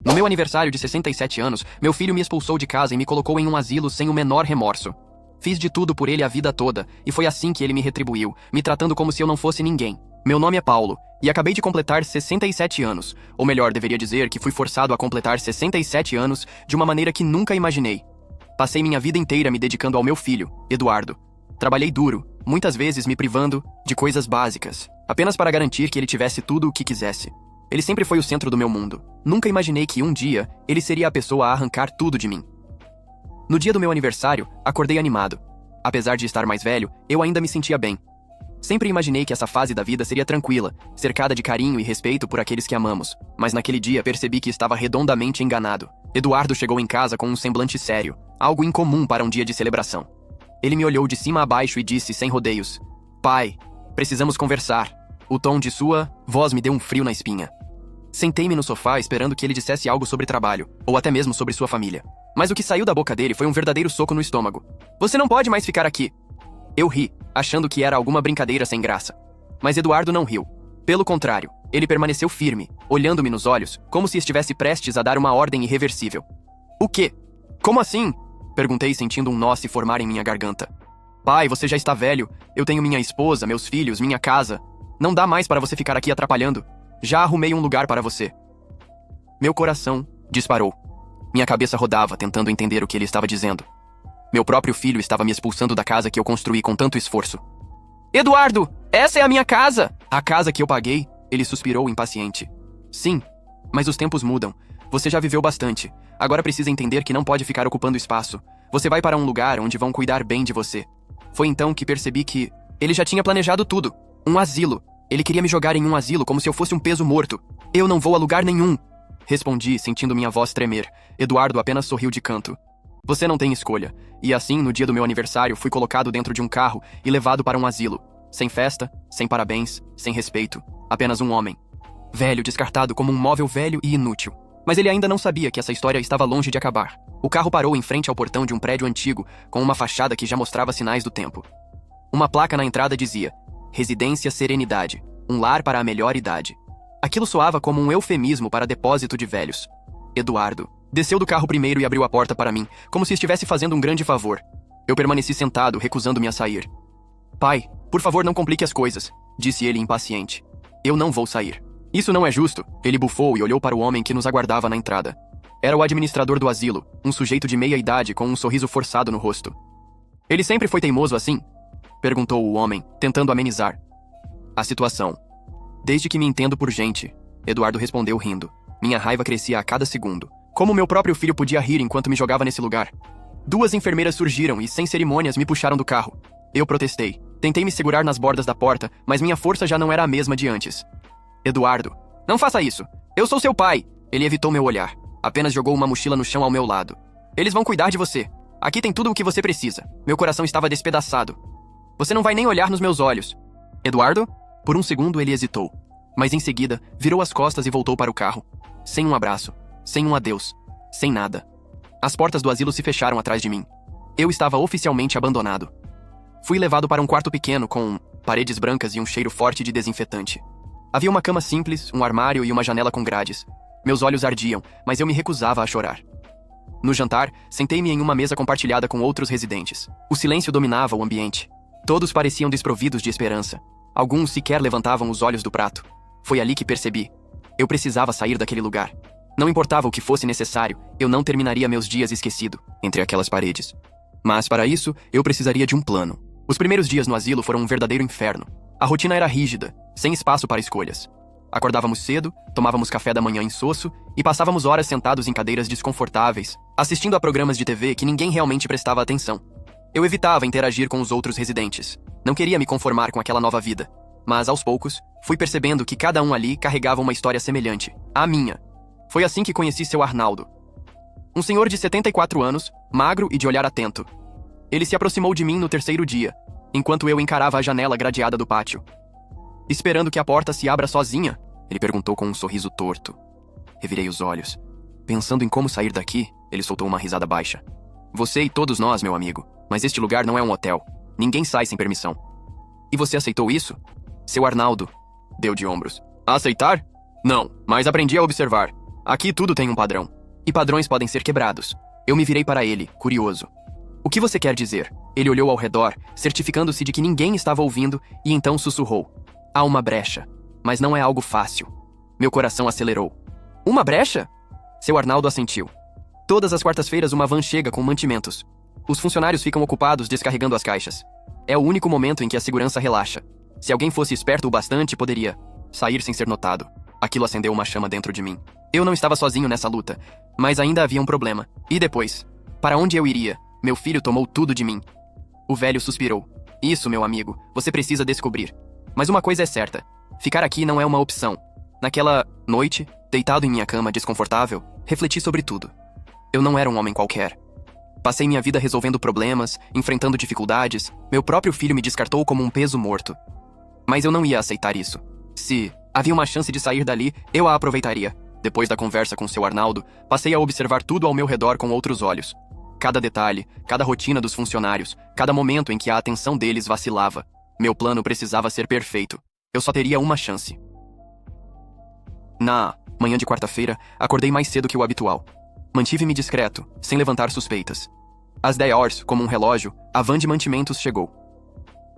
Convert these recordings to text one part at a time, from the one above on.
No meu aniversário de 67 anos, meu filho me expulsou de casa e me colocou em um asilo sem o menor remorso. Fiz de tudo por ele a vida toda, e foi assim que ele me retribuiu, me tratando como se eu não fosse ninguém. Meu nome é Paulo, e acabei de completar 67 anos. Ou melhor, deveria dizer que fui forçado a completar 67 anos de uma maneira que nunca imaginei. Passei minha vida inteira me dedicando ao meu filho, Eduardo. Trabalhei duro, muitas vezes me privando de coisas básicas, apenas para garantir que ele tivesse tudo o que quisesse. Ele sempre foi o centro do meu mundo. Nunca imaginei que um dia ele seria a pessoa a arrancar tudo de mim. No dia do meu aniversário, acordei animado. Apesar de estar mais velho, eu ainda me sentia bem. Sempre imaginei que essa fase da vida seria tranquila, cercada de carinho e respeito por aqueles que amamos. Mas naquele dia percebi que estava redondamente enganado. Eduardo chegou em casa com um semblante sério, algo incomum para um dia de celebração. Ele me olhou de cima a baixo e disse sem rodeios: "Pai, precisamos conversar." O tom de sua voz me deu um frio na espinha. Sentei-me no sofá esperando que ele dissesse algo sobre trabalho, ou até mesmo sobre sua família. Mas o que saiu da boca dele foi um verdadeiro soco no estômago. "Você não pode mais ficar aqui." Eu ri, achando que era alguma brincadeira sem graça. Mas Eduardo não riu. Pelo contrário, ele permaneceu firme, olhando-me nos olhos, como se estivesse prestes a dar uma ordem irreversível. "O quê? Como assim?" Perguntei, sentindo um nó se formar em minha garganta. "Pai, você já está velho. Eu tenho minha esposa, meus filhos, minha casa. Não dá mais para você ficar aqui atrapalhando. Já arrumei um lugar para você." Meu coração disparou. Minha cabeça rodava, tentando entender o que ele estava dizendo. Meu próprio filho estava me expulsando da casa que eu construí com tanto esforço. "Eduardo, essa é a minha casa!" "A casa que eu paguei?" Ele suspirou impaciente. "Sim, mas os tempos mudam. Você já viveu bastante. Agora precisa entender que não pode ficar ocupando espaço. Você vai para um lugar onde vão cuidar bem de você." Foi então que percebi que ele já tinha planejado tudo. Um asilo. Ele queria me jogar em um asilo como se eu fosse um peso morto. "Eu não vou a lugar nenhum," respondi, sentindo minha voz tremer. Eduardo apenas sorriu de canto. "Você não tem escolha." E assim, no dia do meu aniversário, fui colocado dentro de um carro e levado para um asilo. Sem festa, sem parabéns, sem respeito. Apenas um homem. Velho, descartado como um móvel velho e inútil. Mas ele ainda não sabia que essa história estava longe de acabar. O carro parou em frente ao portão de um prédio antigo, com uma fachada que já mostrava sinais do tempo. Uma placa na entrada dizia: "Residência Serenidade, um lar para a melhor idade." Aquilo soava como um eufemismo para depósito de velhos. Eduardo desceu do carro primeiro e abriu a porta para mim, como se estivesse fazendo um grande favor. Eu permaneci sentado, recusando-me a sair. "Pai, por favor, não complique as coisas," disse ele impaciente. "Eu não vou sair." "Isso não é justo." Ele bufou e olhou para o homem que nos aguardava na entrada. Era o administrador do asilo, um sujeito de meia idade com um sorriso forçado no rosto. "Ele sempre foi teimoso assim?" perguntou o homem, tentando amenizar a situação. "Desde que me entendo por gente," Eduardo respondeu rindo. Minha raiva crescia a cada segundo. Como meu próprio filho podia rir enquanto me jogava nesse lugar? 2 enfermeiras surgiram e, sem cerimônias, me puxaram do carro. Eu protestei. Tentei me segurar nas bordas da porta, mas minha força já não era a mesma de antes. "Eduardo, não faça isso! Eu sou seu pai!" Ele evitou meu olhar. Apenas jogou uma mochila no chão ao meu lado. "Eles vão cuidar de você. Aqui tem tudo o que você precisa." Meu coração estava despedaçado. "Você não vai nem olhar nos meus olhos." "Eduardo?" Por um segundo ele hesitou. Mas em seguida, virou as costas e voltou para o carro. Sem um abraço. Sem um adeus. Sem nada. As portas do asilo se fecharam atrás de mim. Eu estava oficialmente abandonado. Fui levado para um quarto pequeno com paredes brancas e um cheiro forte de desinfetante. Havia uma cama simples, um armário e uma janela com grades. Meus olhos ardiam, mas eu me recusava a chorar. No jantar, sentei-me em uma mesa compartilhada com outros residentes. O silêncio dominava o ambiente. Todos pareciam desprovidos de esperança. Alguns sequer levantavam os olhos do prato. Foi ali que percebi. Eu precisava sair daquele lugar. Não importava o que fosse necessário, eu não terminaria meus dias esquecido, entre aquelas paredes. Mas para isso, eu precisaria de um plano. Os primeiros dias no asilo foram um verdadeiro inferno. A rotina era rígida, sem espaço para escolhas. Acordávamos cedo, tomávamos café da manhã insosso e passávamos horas sentados em cadeiras desconfortáveis, assistindo a programas de TV que ninguém realmente prestava atenção. Eu evitava interagir com os outros residentes. Não queria me conformar com aquela nova vida. Mas, aos poucos, fui percebendo que cada um ali carregava uma história semelhante, à minha. Foi assim que conheci seu Arnaldo. Um senhor de 74 anos, magro e de olhar atento. Ele se aproximou de mim no 3º dia, enquanto eu encarava a janela gradeada do pátio. "Esperando que a porta se abra sozinha?" ele perguntou com um sorriso torto. Revirei os olhos. Pensando em como sair daqui, ele soltou uma risada baixa. "Você e todos nós, meu amigo. Mas este lugar não é um hotel. Ninguém sai sem permissão." "E você aceitou isso?" Seu Arnaldo deu de ombros. "A aceitar? Não, mas aprendi a observar. Aqui tudo tem um padrão. E padrões podem ser quebrados. Eu me virei para ele, curioso. O que você quer dizer? Ele olhou ao redor, certificando-se de que ninguém estava ouvindo, e então sussurrou. Há uma brecha. Mas não é algo fácil. Meu coração acelerou. Uma brecha? Seu Arnaldo assentiu. Todas as quartas-feiras uma van chega com mantimentos. Os funcionários ficam ocupados descarregando as caixas. É o único momento em que a segurança relaxa. Se alguém fosse esperto o bastante, poderia sair sem ser notado. Aquilo acendeu uma chama dentro de mim. Eu não estava sozinho nessa luta, mas ainda havia um problema. E depois? Para onde eu iria? Meu filho tomou tudo de mim. O velho suspirou. Isso, meu amigo, você precisa descobrir. Mas uma coisa é certa. Ficar aqui não é uma opção. Naquela noite, deitado em minha cama desconfortável, refleti sobre tudo. Eu não era um homem qualquer. Passei minha vida resolvendo problemas, enfrentando dificuldades. Meu próprio filho me descartou como um peso morto. Mas eu não ia aceitar isso. Se havia uma chance de sair dali, eu a aproveitaria. Depois da conversa com seu Arnaldo, passei a observar tudo ao meu redor com outros olhos. Cada detalhe, cada rotina dos funcionários, cada momento em que a atenção deles vacilava. Meu plano precisava ser perfeito. Eu só teria uma chance. Na manhã de quarta-feira, acordei mais cedo que o habitual. Mantive-me discreto, sem levantar suspeitas. Às 10 horas, como um relógio, a van de mantimentos chegou.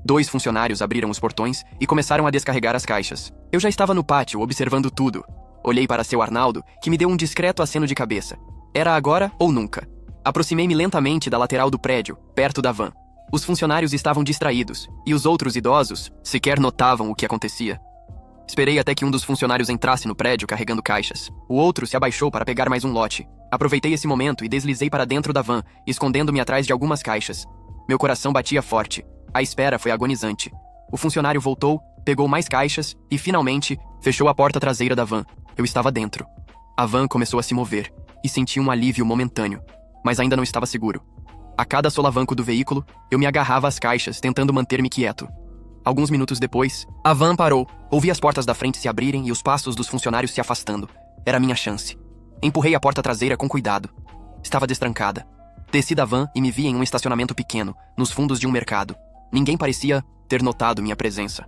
2 funcionários abriram os portões e começaram a descarregar as caixas. Eu já estava no pátio, observando tudo. Olhei para seu Arnaldo, que me deu um discreto aceno de cabeça. Era agora ou nunca. Aproximei-me lentamente da lateral do prédio, perto da van. Os funcionários estavam distraídos, e os outros idosos sequer notavam o que acontecia. Esperei até que um dos funcionários entrasse no prédio carregando caixas. O outro se abaixou para pegar mais um lote. Aproveitei esse momento e deslizei para dentro da van, escondendo-me atrás de algumas caixas. Meu coração batia forte. A espera foi agonizante. O funcionário voltou, pegou mais caixas e, finalmente, fechou a porta traseira da van. Eu estava dentro. A van começou a se mover e senti um alívio momentâneo, mas ainda não estava seguro. A cada solavanco do veículo, eu me agarrava às caixas, tentando manter-me quieto. Alguns minutos depois, a van parou. Ouvi as portas da frente se abrirem e os passos dos funcionários se afastando. Era minha chance. Empurrei a porta traseira com cuidado. Estava destrancada. Desci da van e me vi em um estacionamento pequeno, nos fundos de um mercado. Ninguém parecia ter notado minha presença.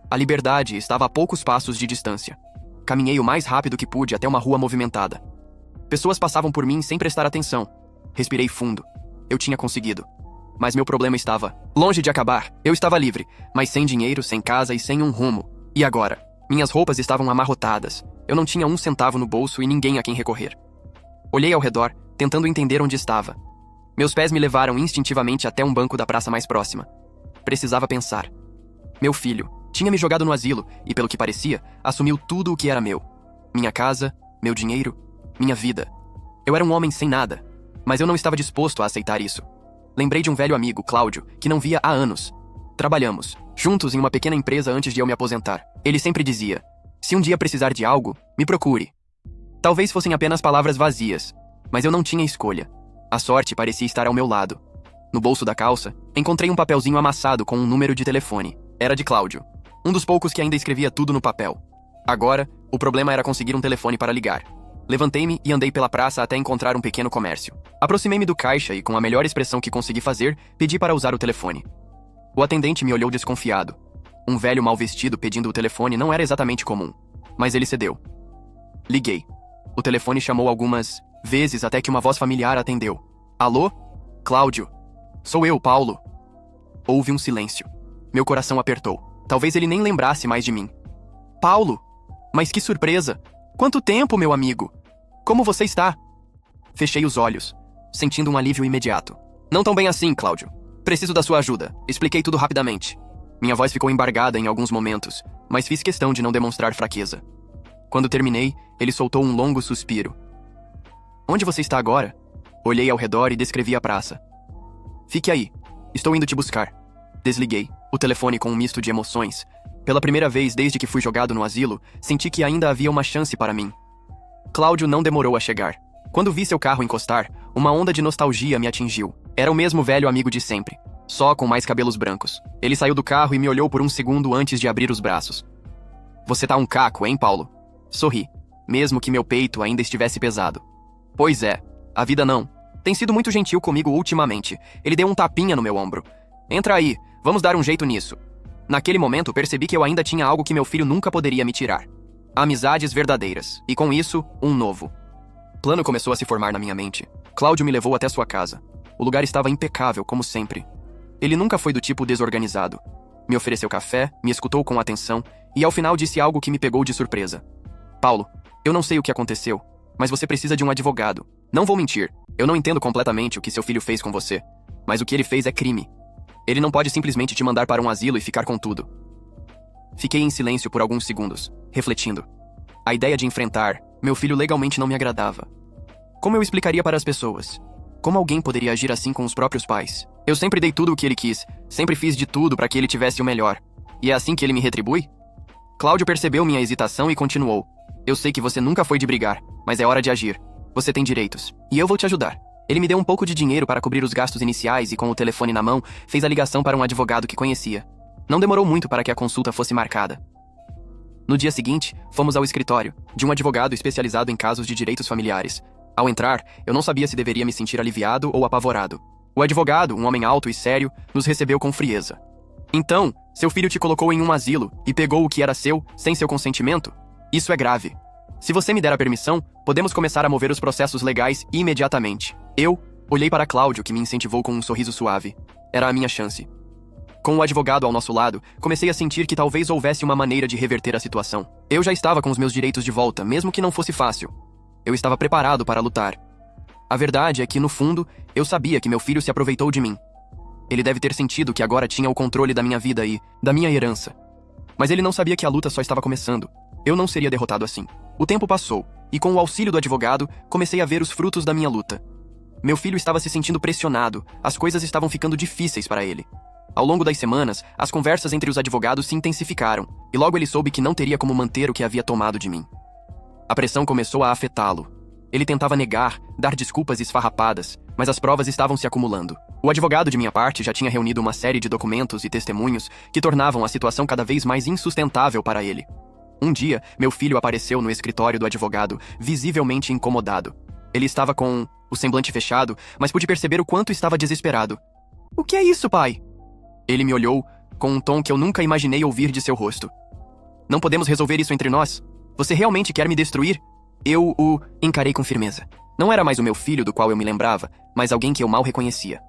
A liberdade estava a poucos passos de distância. Caminhei o mais rápido que pude até uma rua movimentada. Pessoas passavam por mim sem prestar atenção. Respirei fundo. Eu tinha conseguido. Mas meu problema estava longe de acabar. Eu estava livre, mas sem dinheiro, sem casa e sem um rumo. E agora? Minhas roupas estavam amarrotadas. Eu não tinha um centavo no bolso e ninguém a quem recorrer. Olhei ao redor, tentando entender onde estava. Meus pés me levaram instintivamente até um banco da praça mais próxima. Precisava pensar. Meu filho tinha me jogado no asilo e, pelo que parecia, assumiu tudo o que era meu. Minha casa, meu dinheiro, minha vida. Eu era um homem sem nada, mas eu não estava disposto a aceitar isso. Lembrei de um velho amigo, Cláudio, que não via há anos. Trabalhamos juntos em uma pequena empresa antes de eu me aposentar. Ele sempre dizia: se um dia precisar de algo, me procure. Talvez fossem apenas palavras vazias, mas eu não tinha escolha. A sorte parecia estar ao meu lado. No bolso da calça, encontrei um papelzinho amassado com um número de telefone. Era de Cláudio, um dos poucos que ainda escrevia tudo no papel. Agora, o problema era conseguir um telefone para ligar. Levantei-me e andei pela praça até encontrar um pequeno comércio. Aproximei-me do caixa e, com a melhor expressão que consegui fazer, pedi para usar o telefone. O atendente me olhou desconfiado. Um velho mal vestido pedindo o telefone não era exatamente comum, mas ele cedeu. Liguei. O telefone chamou algumas vezes até que uma voz familiar atendeu. Alô? Cláudio. Sou eu, Paulo. Houve um silêncio. Meu coração apertou. Talvez ele nem lembrasse mais de mim. Paulo? Mas que surpresa! Quanto tempo, meu amigo? Como você está? Fechei os olhos, sentindo um alívio imediato. Não tão bem assim, Cláudio. Preciso da sua ajuda. Expliquei tudo rapidamente. Minha voz ficou embargada em alguns momentos, mas fiz questão de não demonstrar fraqueza. Quando terminei, ele soltou um longo suspiro. Onde você está agora? Olhei ao redor e descrevi a praça. Fique aí. Estou indo te buscar. Desliguei o telefone com um misto de emoções. Pela primeira vez desde que fui jogado no asilo, senti que ainda havia uma chance para mim. Cláudio não demorou a chegar. Quando vi seu carro encostar, uma onda de nostalgia me atingiu. Era o mesmo velho amigo de sempre, só com mais cabelos brancos. Ele saiu do carro e me olhou por um segundo antes de abrir os braços. Você tá um caco, hein, Paulo? Sorri, mesmo que meu peito ainda estivesse pesado. Pois é, a vida não. Tem sido muito gentil comigo ultimamente. Ele deu um tapinha no meu ombro. Entra aí, vamos dar um jeito nisso. Naquele momento, percebi que eu ainda tinha algo que meu filho nunca poderia me tirar. Amizades verdadeiras. E com isso, um novo. plano começou a se formar na minha mente. Cláudio me levou até sua casa. O lugar estava impecável, como sempre. Ele nunca foi do tipo desorganizado. Me ofereceu café, me escutou com atenção e ao final disse algo que me pegou de surpresa. Paulo, eu não sei o que aconteceu, mas você precisa de um advogado. Não vou mentir, eu não entendo completamente o que seu filho fez com você, mas o que ele fez é crime. Ele não pode simplesmente te mandar para um asilo e ficar com tudo. Fiquei em silêncio por alguns segundos, refletindo. A ideia de enfrentar meu filho legalmente não me agradava. Como eu explicaria para as pessoas? Como alguém poderia agir assim com os próprios pais? Eu sempre dei tudo o que ele quis, sempre fiz de tudo para que ele tivesse o melhor. E é assim que ele me retribui? Cláudio percebeu minha hesitação e continuou. Eu sei que você nunca foi de brigar, mas é hora de agir. Você tem direitos. E eu vou te ajudar. Ele me deu um pouco de dinheiro para cobrir os gastos iniciais e com o telefone na mão, fez a ligação para um advogado que conhecia. Não demorou muito para que a consulta fosse marcada. No dia seguinte, fomos ao escritório, de um advogado especializado em casos de direitos familiares. Ao entrar, eu não sabia se deveria me sentir aliviado ou apavorado. O advogado, um homem alto e sério, nos recebeu com frieza. Então, seu filho te colocou em um asilo e pegou o que era seu, sem seu consentimento? Isso é grave. Se você me der a permissão, podemos começar a mover os processos legais imediatamente. Eu olhei para Cláudio, que me incentivou com um sorriso suave. Era a minha chance. Com o advogado ao nosso lado, comecei a sentir que talvez houvesse uma maneira de reverter a situação. Eu já estava com os meus direitos de volta, mesmo que não fosse fácil. Eu estava preparado para lutar. A verdade é que, no fundo, eu sabia que meu filho se aproveitou de mim. Ele deve ter sentido que agora tinha o controle da minha vida e da minha herança. Mas ele não sabia que a luta só estava começando. Eu não seria derrotado assim. O tempo passou, e com o auxílio do advogado, comecei a ver os frutos da minha luta. Meu filho estava se sentindo pressionado, as coisas estavam ficando difíceis para ele. Ao longo das semanas, as conversas entre os advogados se intensificaram, e logo ele soube que não teria como manter o que havia tomado de mim. A pressão começou a afetá-lo. Ele tentava negar, dar desculpas esfarrapadas, mas as provas estavam se acumulando. O advogado de minha parte já tinha reunido uma série de documentos e testemunhos que tornavam a situação cada vez mais insustentável para ele. Um dia, meu filho apareceu no escritório do advogado, visivelmente incomodado. Ele estava com o semblante fechado, mas pude perceber o quanto estava desesperado. "O que é isso, pai?" Ele me olhou com um tom que eu nunca imaginei ouvir de seu rosto. "Não podemos resolver isso entre nós? Você realmente quer me destruir?" Eu o encarei com firmeza. Não era mais o meu filho do qual eu me lembrava, mas alguém que eu mal reconhecia.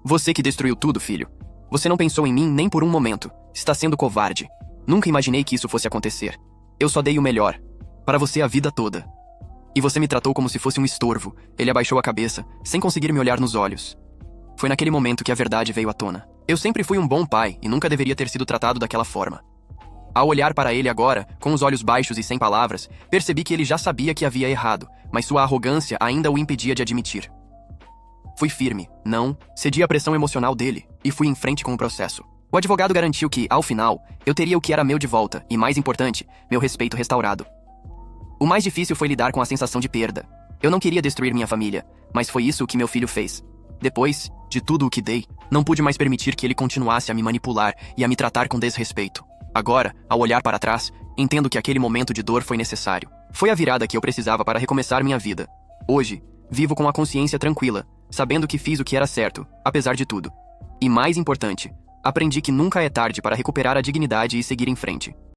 "Você que destruiu tudo, filho. Você não pensou em mim nem por um momento. Está sendo covarde. Nunca imaginei que isso fosse acontecer. Eu só dei o melhor. Para você a vida toda. E você me tratou como se fosse um estorvo." Ele abaixou a cabeça, sem conseguir me olhar nos olhos. Foi naquele momento que a verdade veio à tona. Eu sempre fui um bom pai e nunca deveria ter sido tratado daquela forma. Ao olhar para ele agora, com os olhos baixos e sem palavras, percebi que ele já sabia que havia errado, mas sua arrogância ainda o impedia de admitir. Fui firme, não cedi à pressão emocional dele, e fui em frente com o processo. O advogado garantiu que, ao final, eu teria o que era meu de volta e, mais importante, meu respeito restaurado. O mais difícil foi lidar com a sensação de perda. Eu não queria destruir minha família, mas foi isso que meu filho fez. Depois de tudo o que dei, não pude mais permitir que ele continuasse a me manipular e a me tratar com desrespeito. Agora, ao olhar para trás, entendo que aquele momento de dor foi necessário. Foi a virada que eu precisava para recomeçar minha vida. Hoje, vivo com a consciência tranquila, sabendo que fiz o que era certo, apesar de tudo. E mais importante, aprendi que nunca é tarde para recuperar a dignidade e seguir em frente.